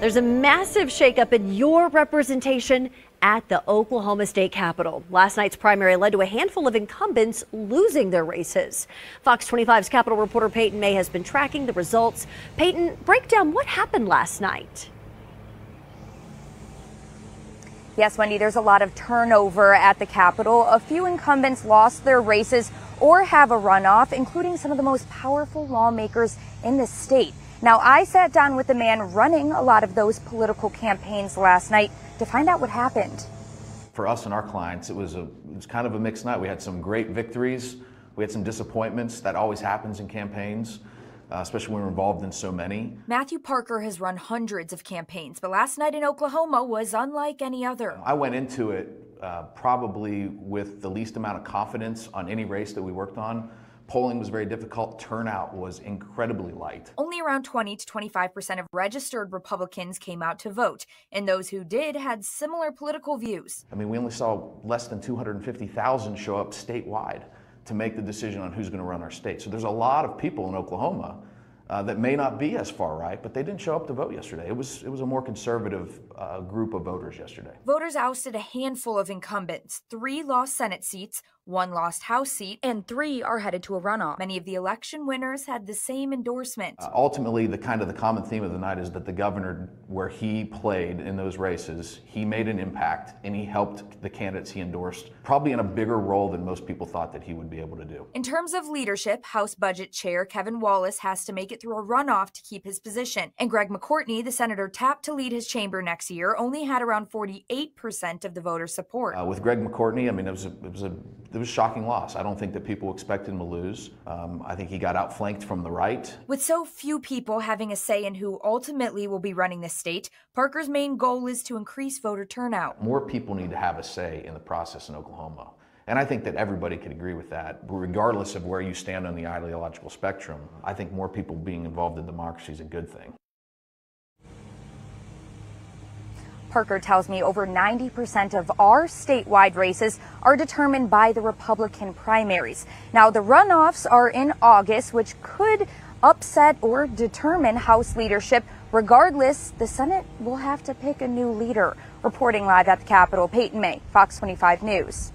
There's a massive shakeup in your representation at the Oklahoma State Capitol. Last night's primary led to a handful of incumbents losing their races. Fox 25's Capitol reporter Peyton May has been tracking the results. Peyton, break down what happened last night. Yes, Wendy, there's a lot of turnover at the Capitol. A few incumbents lost their races or have a runoff, including some of the most powerful lawmakers in the state. Now, I sat down with the man running a lot of those political campaigns last night to find out what happened. For us and our clients, it was kind of a mixed night. We had some great victories. We had some disappointments. That always happens in campaigns, especially when we're involved in so many. Matthew Parker has run hundreds of campaigns, but last night in Oklahoma was unlike any other. I went into it probably with the least amount of confidence on any race that we worked on. Polling was very difficult. Turnout was incredibly light. Only around 20 to 25% of registered Republicans came out to vote, and those who did had similar political views. I mean, we only saw less than 250,000 show up statewide to make the decision on who's going to run our state. So there's a lot of people in Oklahoma that may not be as far right, but they didn't show up to vote yesterday. It was a more conservative group of voters yesterday. Voters ousted a handful of incumbents. 3 lost Senate seats, 1 lost House seat, and 3 are headed to a runoff. Many of the election winners had the same endorsement. Ultimately, the common theme of the night is that the governor, where he played in those races, he made an impact and he helped the candidates he endorsed, probably in a bigger role than most people thought that he would be able to do. In terms of leadership, House Budget Chair Kevin Wallace has to make it through a runoff to keep his position. And Greg McCourtney, the senator tapped to lead his chamber next year, only had around 48% of the voter support. With Greg McCourtney, I mean, it was a shocking loss. I don't think that people expected him to lose. I think he got outflanked from the right. With so few people having a say in who ultimately will be running the state, Parker's main goal is to increase voter turnout. More people need to have a say in the process in Oklahoma. And I think that everybody could agree with that, regardless of where you stand on the ideological spectrum. I think more people being involved in democracy is a good thing. Parker tells me over 90% of our statewide races are determined by the Republican primaries. Now, the runoffs are in August, which could upset or determine House leadership. Regardless, the Senate will have to pick a new leader. Reporting live at the Capitol, Peyton May, Fox 25 News.